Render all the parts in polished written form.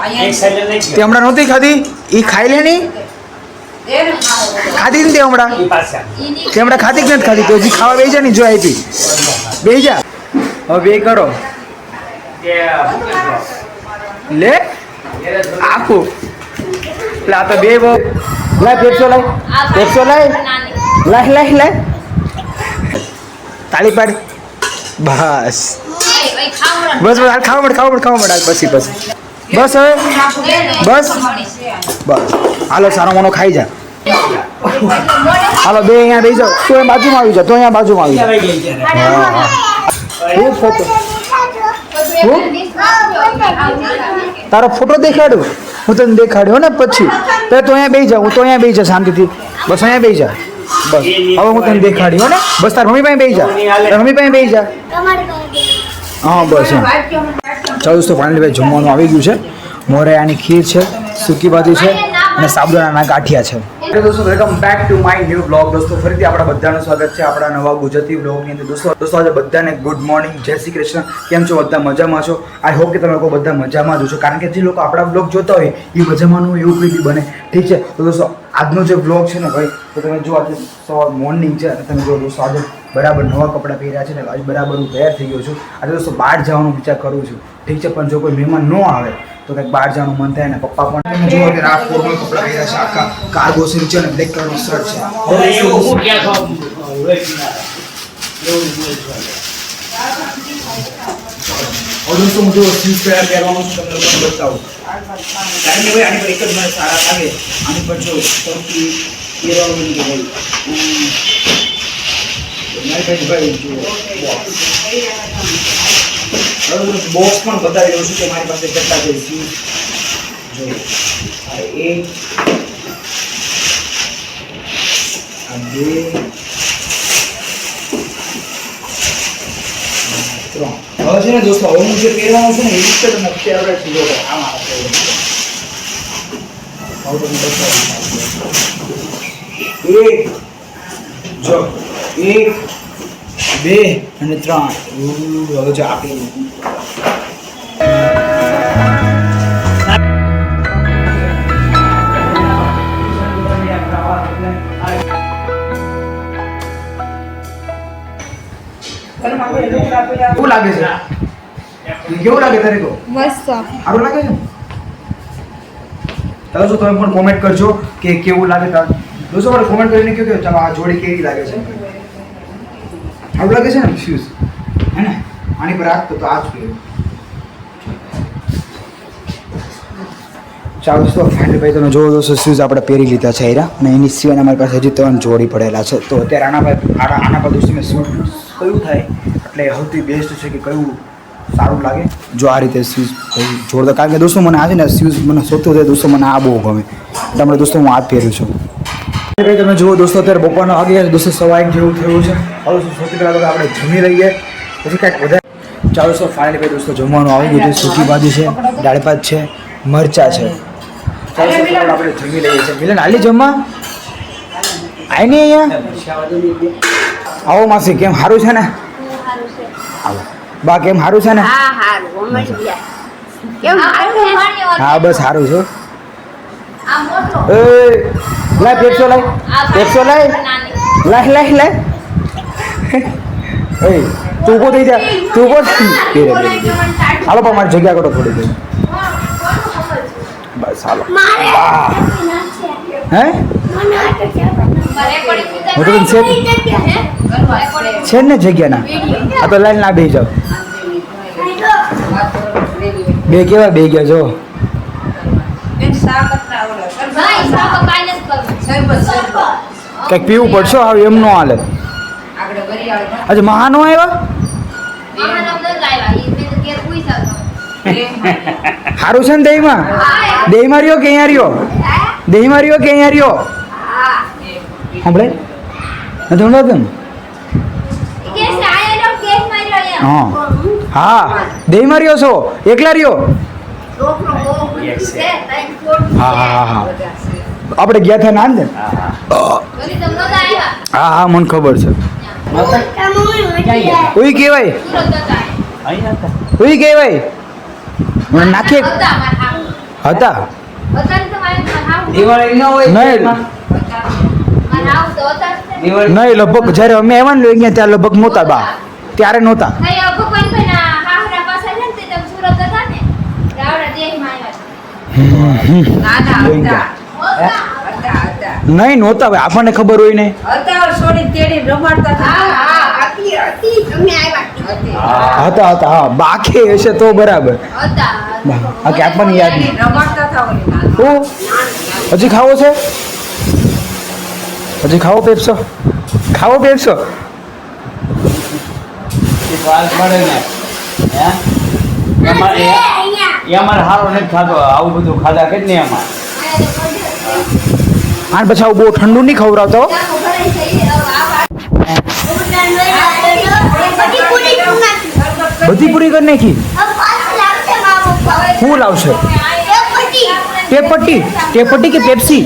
તે હમણાં નહોતી ખાધી એ ખાઈ લે નહીં ખાધી ને તે હમણાં ખાધી કે નથી ખાધી તો હજી ખાવા બેસી જા ને જો આપી બેસી જા હવે બે કરો લે આખું એટલે આ તો બે બહુ લાય પેપ્સો લાય તાળી પાડ બસ બસ ખાવા મળ પછી બસ હવે બસ હાલો સારો મોનો ખાઈ જા હાલો બે અહીંયા બેસી જાઓ તું અહીં બાજુમાં આવી જા તારો ફોટો દેખાડું હું તને દેખાડ્યો ને પછી તો અહીંયા બેસી જા હું તો અહીંયા બેસી જા શાંતિથી બસ અહીંયા બેસી જા બસ હવે હું તને દેખાડ્યો ને બસ તાર મમ્મી પાસે બેસી જા હા બસ ચાલો દોસ્તો ફાઇનલી ભાઈ જમવાનું આવી ગયું છે મોરૈયાની ખીર છે સૂકી ભાજી છે અને સાબુદાણાના ગાંઠિયા છે દોસ્તો welcome back to my new blog દોસ્તો ફરીથી આપણા બધાનું સ્વાગત છે આપણા નવા ગુજરાતી બ્લોગની અંદર દોસ્તો આજે બધાને ગુડ મોર્નિંગ જય શ્રી કૃષ્ણ કેમ છો બધા મજામાં છો આઈ હોપ કે તમે લોકો બધા મજામાં જ છો કારણ કે જે લોકો આપણા બ્લોગ જોતા હોય એ મજામાં હોય એવું કંઈ બી બને ઠીક છે તો દોસ્તો આજનો જે બ્લોગ છે ને ભાઈ તો તમે જો આજે સવાર મોર્નિંગ છે અને તમે જો દોસ્તો આજે બરાબર નવા કપડાં પહેર્યા છે ને આજે બરાબર હું તૈયાર થઈ ગયો છું આજે દોસ્તો બહાર જવાનો વિચાર કરું છું ઠીક છે પણ જો કોઈ મહેમાન ન આવે તો કંઈક બહાર જવાનું મન થાય ને પપ્પા પણ જુઓ કે આ ફોર્મલ કપડાં પહેર્યા છે આખા કાર્ગો શર્ટ છે ને બ્લેક કલરનો શર્ટ છે દોસ્તો હું જો શૂઝ પહેરવાનું છું તમને લોકોને બતાવું કારણ કે ભાઈ આની પર એક જ મને સારા લાગે આની પર જો સૌથી પહેરવાનું કે ભાઈ મારી પાસે ભાઈ જો બોક્સ પણ બતાવી દઉં છું કે મારી પાસે કેટલા છે શૂઝ જો આ એક આ બે ત્રણ હવે છે ને દોસ્તો હવે હું જે પહેરવાનું છે ને એ રીતે તમને ફેવરેટ છે જો આ મારા ફેવરેટ એક જો એક બે અને ત્રણ હવે જો આપી કેવું લાગે છે કેવું લાગે તારે તો મસ્ત સારું લાગે છે ચાલો જો તમે પણ કોમેન્ટ કરજો કે કેવું લાગે તાર દોસ્તો મને કોમેન્ટ કરીને કહો કે ચાલો આ જોડી કેવી લાગે છે સારું લાગે છે ને શૂઝ હે ને આની પર રાખતો તો આ જ પહેરું ચાલો દોસ્તો ફાઇનલી ભાઈ તમે જોવો દોસ્તો શૂઝ આપણે પહેરી લીધા છે હીરા અને એની સિવાય અમારી પાસે હજી 3 જોડી પડેલા છે તો અત્યારે આના પર દોસ્તો મેં શૂઝ કયું થાય એટલે સૌથી બેસ્ટ છે કે કયું સારું લાગે જો આ રીતે શૂઝ જોરદાર કારણ કે દોસ્તો મને આ છે ને શૂઝ મને સૌથી વધારે દોસ્તો મને આ બહુ ગમે એટલે હમણાં દોસ્તો હું આ જ પહેરું છું ભાઈ તમે જુઓ દોસ્તો અત્યારે બપોરના વાગે દોસ્તો 1:15 જેવું થયું છે હવે સૌથી પહેલાં તો આપણે જમી લઈએ પછી કાંઈક વધારે ચાલો દોસ્તો ફાઇનલી ભાઈ દોસ્તો જમવાનું આવી ગયું છે સૂકી ભાજી છે દાળ ભાત છે મરચાં છે ચાલો આપણે જમી લઈએ છીએ મિલન હાલી જમવા આય નહીં અહીંયા આવો માસી કેમ સારું છે ને આવો બા કેમ સારું છે ને હા બસ સારું છે એ લાય પેપ્સો લાય એ તું ઉભો થઈ જા હાલો પણ મારી જગ્યા કરો થોડી દે બસ હાલો હે છે ને જગ્યા ના આ તો લાઈન ના બે જાઓ બે કેવા બે ગયા જો કંઈક પીવું પડશે હવે એમ નો હાલે આજે મહાનો આવ્યા સારું છે ને દહીંમાં રહ્યો કે અહીંયા રહ્યો સાંભળે નથી સમજાતું હા હા દહીંમાં રહ્યો છો એકલા રહ્યો હા આપણે ગયા હતા ના ને હા મને ખબર છે ઉઈ કેવાય મને નાખીએ હતા બતાન તો મારે ખાવ દિવાળી ન હોય નહીં. ખાવ તો હતા દિવાળી નહીં લગભગ જ્યારે અમે આવ્યા ને અહીંયા ત્યાં લગભગ નહોતા બા ત્યારે નહોતા કઈ ભગવાન ભાઈના હાહરા પાસે છે ને તે તમે સુરત હતા ને રાવડા દેહમાં આવ્યા જોઈ ગયા. હતા નહીં નહોતા ભાઈ આપણને ખબર હોય ને હતા હતા હા બાકી હશે તો બરાબર હતા હા કે આપણને યાદ નહીં ઓ હજી ખાવો છે હજી ખાવો પેપ્સો ખાવો પેપ્સો વાત મળે ને હે એમાં હારો નથી ખાતો આવું બધું ખાધા કે ને એમાં આને પછી આવું બહુ ઠંડુ નહીં ખવડાવતો હો. બધી પૂરી કરી નાખી શું લાવશે ટેપટી ટેપટી કે પેપ્સી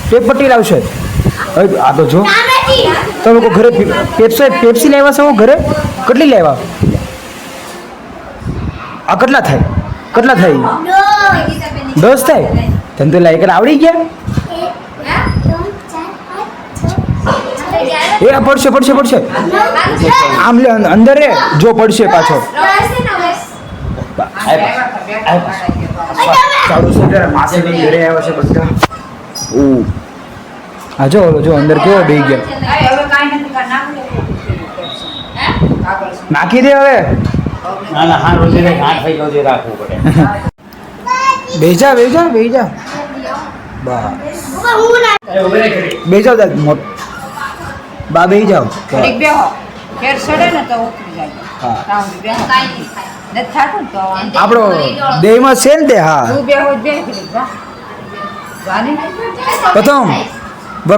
ટેપટી લાવશે હવે આ તો જો તમે લોકો ઘરે પેપ્સી લાવ્યા છો ઘરે કેટલી લાવ્યા આ કેટલા થાય 10 થાય તને તો લાયક આવડી ગયા એ પડશે પડશે પડશે આમ લે અંદર રે જો પડશે પાછો ચાલુ છે જરા માસે નહીં ઘરે આવ્યા છે બધા ઓ આ જો ઓલો જો અંદર કેવો બેહી ગયો નાખી દે હવે ના ના હારો જે ઘાટ થઈ ગયો જે રાખવું પડે બેજા બેજા બેજા બા બેજા દા મોટ બા બેહી જાઓ હા આપણો દેહમાં છે ને તે હા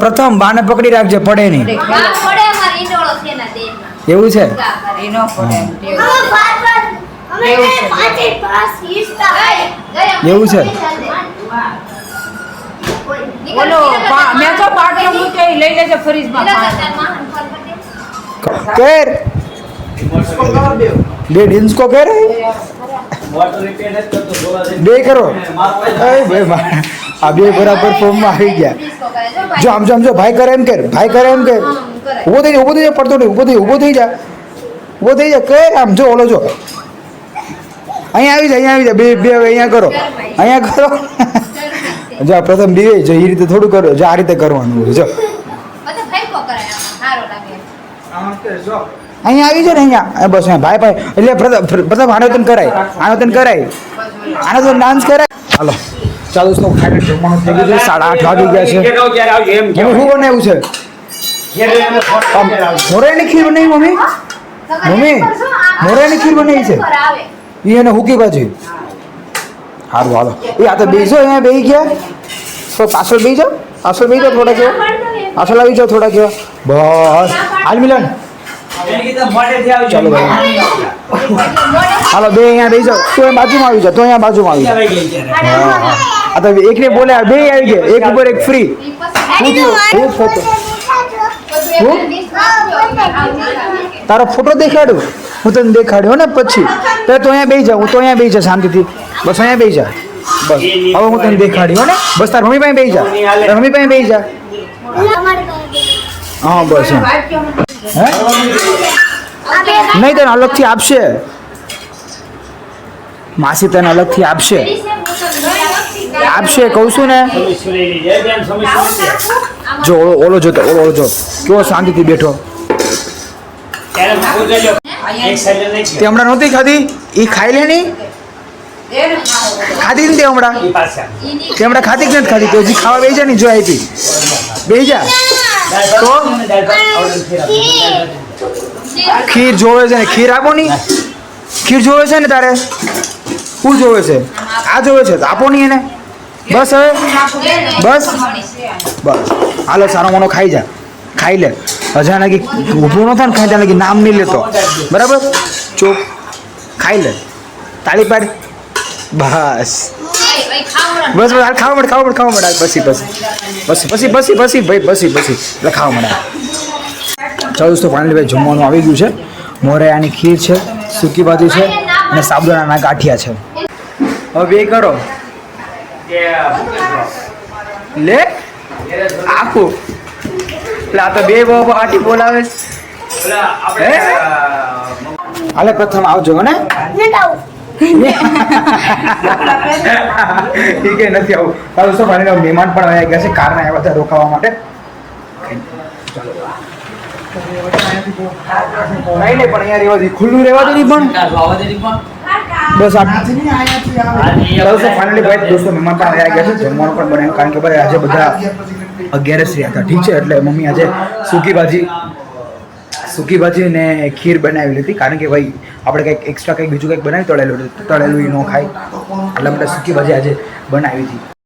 પ્રથમ બાને પકડી રાખજે પડે નહીં પડે અમાર ઈંડોળો છે ના દેહમાં એવું છે એવું છે कर डेढ़ इंच को कह रहे મોટર રિપેર નથી કરતો થોડા દિન बे करो મારવા अरे भाई આ બે બરાબર ફોર્મ માં આવી ગયા જો આમ જો ભાઈ કરે એમ કર ઊભો થઈ જા પડતો નહીં ઊભો થઈ જા કર આમ જો ઓલો જો અહીંયા આવી જા બે હવે અહીંયા કરો જો આ પ્રથમ બે જો એ રીતે થોડું કરો જો આ રીતે કરવાનું છે જો બધા ફેંકો કરે સારો લાગે અહીંયા આવી જાય ને અહીંયા બસ ભાઈ એટલે પ્રથમ આનોતન કરાય આનો તો ડાન્સ કરાય હાલો ચાલો દોસ્તો ખાઈને જમવાનું થઈ ગયું છે 8:30 વાગી ગયા છે ઘેર આવો, ક્યારે આવજો એમ મમ્મી કહેવાય. શું બનાવ્યું છે ઘેર એને ફોન ક્યારે આવજો. મોરેની ખીર બનાવી મમ્મી મોરેની ખીર બનાવી છે એ એને હુકી ભાજી સારું હાલો એ આ તો બેસો અહીંયા બેસી ગયા તો પાછળ બેસી જાઓ થોડા કેવા પાછળ આવી જાઓ થોડા કેવા બસ હાલ મિલન એને કીધું મોઢેથી આવજો. ચાલો ભાઈ. હાલો બે અહીંયા બેસી જાઓ તો એ બાજુમાં આવી જાઓ તો અહીંયા બાજુમાં આવી જાઓ આવી ગઈ ત્યારે. હા. આ તો એકને બોલે બે આવી ગયા એક ઉપર એક ફ્રી શું થયું તારો ફોટો દેખાડું હું તને દેખાડ્યો ને પછી તો અહીંયા બેસી જા શાંતિથી બસ અહીંયા બેસી જા બસ હવે હું તને દેખાડ્યો ને બસ તાર મમ્મી પાસે બેસી જા હા બસ એમ. હે નહીં તને અલગથી આપશે માસી તને અલગથી આપશે કહું છું ને સમસ્યા લઈ લેજે. બેન, સમસ્યા નથી. જો ઓલો જો કેવો શાંતિથી બેઠો ત્યારે હું પૂછેલો. એક સાઈડે નહીં તે હમણાં નહોતી ખાધી એ ખાઈ લે નહીં ખાધી ને તે હમણાં ઈ પાછા. તે હમણાં ખાધી કે નથી ખાધી તો હજી ખાવા બેસી જા ને જો આપી બેસી જા દાળ ભાત ને દાળ ભાત આવડે ખીર આપો. ખીર જોવે છે ને ખીર આપો નહીં ખીર જોવે છે ને તારે શું જોવે છે આ જોવે છે તો આપો નહીં એને બસ હવે બસ હાલો સારો મોનો ખાઈ લે અચાનક ઊભું ન થાય ને ખાઈ ત્યાં નામ નહીં લેતો બરાબર ચોપ ખાઈ લે તાળી પાડ બસ બસ હાલ ખાવા મળે હાલ પછી એટલે ખાવા મળે ચાલો દોસ્તો ફાઇનલી ભાઈ જમવાનું આવી ગયું છે મોરેયાની ખીર છે સૂકી ભાજી છે અને સાબુદાણાના ગાંઠિયા છે હવે બે કરો કે લે આખું એટલે આ તો બે બહુ આટી બોલાવે છે. ઓલા આપણે હે? હાલે પ્રથમ આવજો હો ને ઠીક છે નથી આવું તારું શું માની મહેમાન પણ આવ્યા ગયા છે કારના આવ્યા હતા રોકાવા માટે નહીં નહીં પણ અહીંયા રહેવા દે ખુલ્લું રહેવા દે નહીં પણ બસ આટલું ફાઇનલી ભાઈ દોસ્તો મહેમાન પણ આવ્યા ગયા છે જમવાનું પણ બનાવ્યું કારણ કે ભાઈ આજે બધા 11 રહ્યા હતા ઠીક છે એટલે મમ્મી આજે સૂકી ભાજી ને ખીર બનાવેલી હતી કારણ કે ભાઈ આપણે કંઈક એક્સ્ટ્રા કંઈક બીજું કંઈક બનાવી તળેલું ન ખાય એટલે આપણે સૂકી ભાજી આજે બનાવી હતી.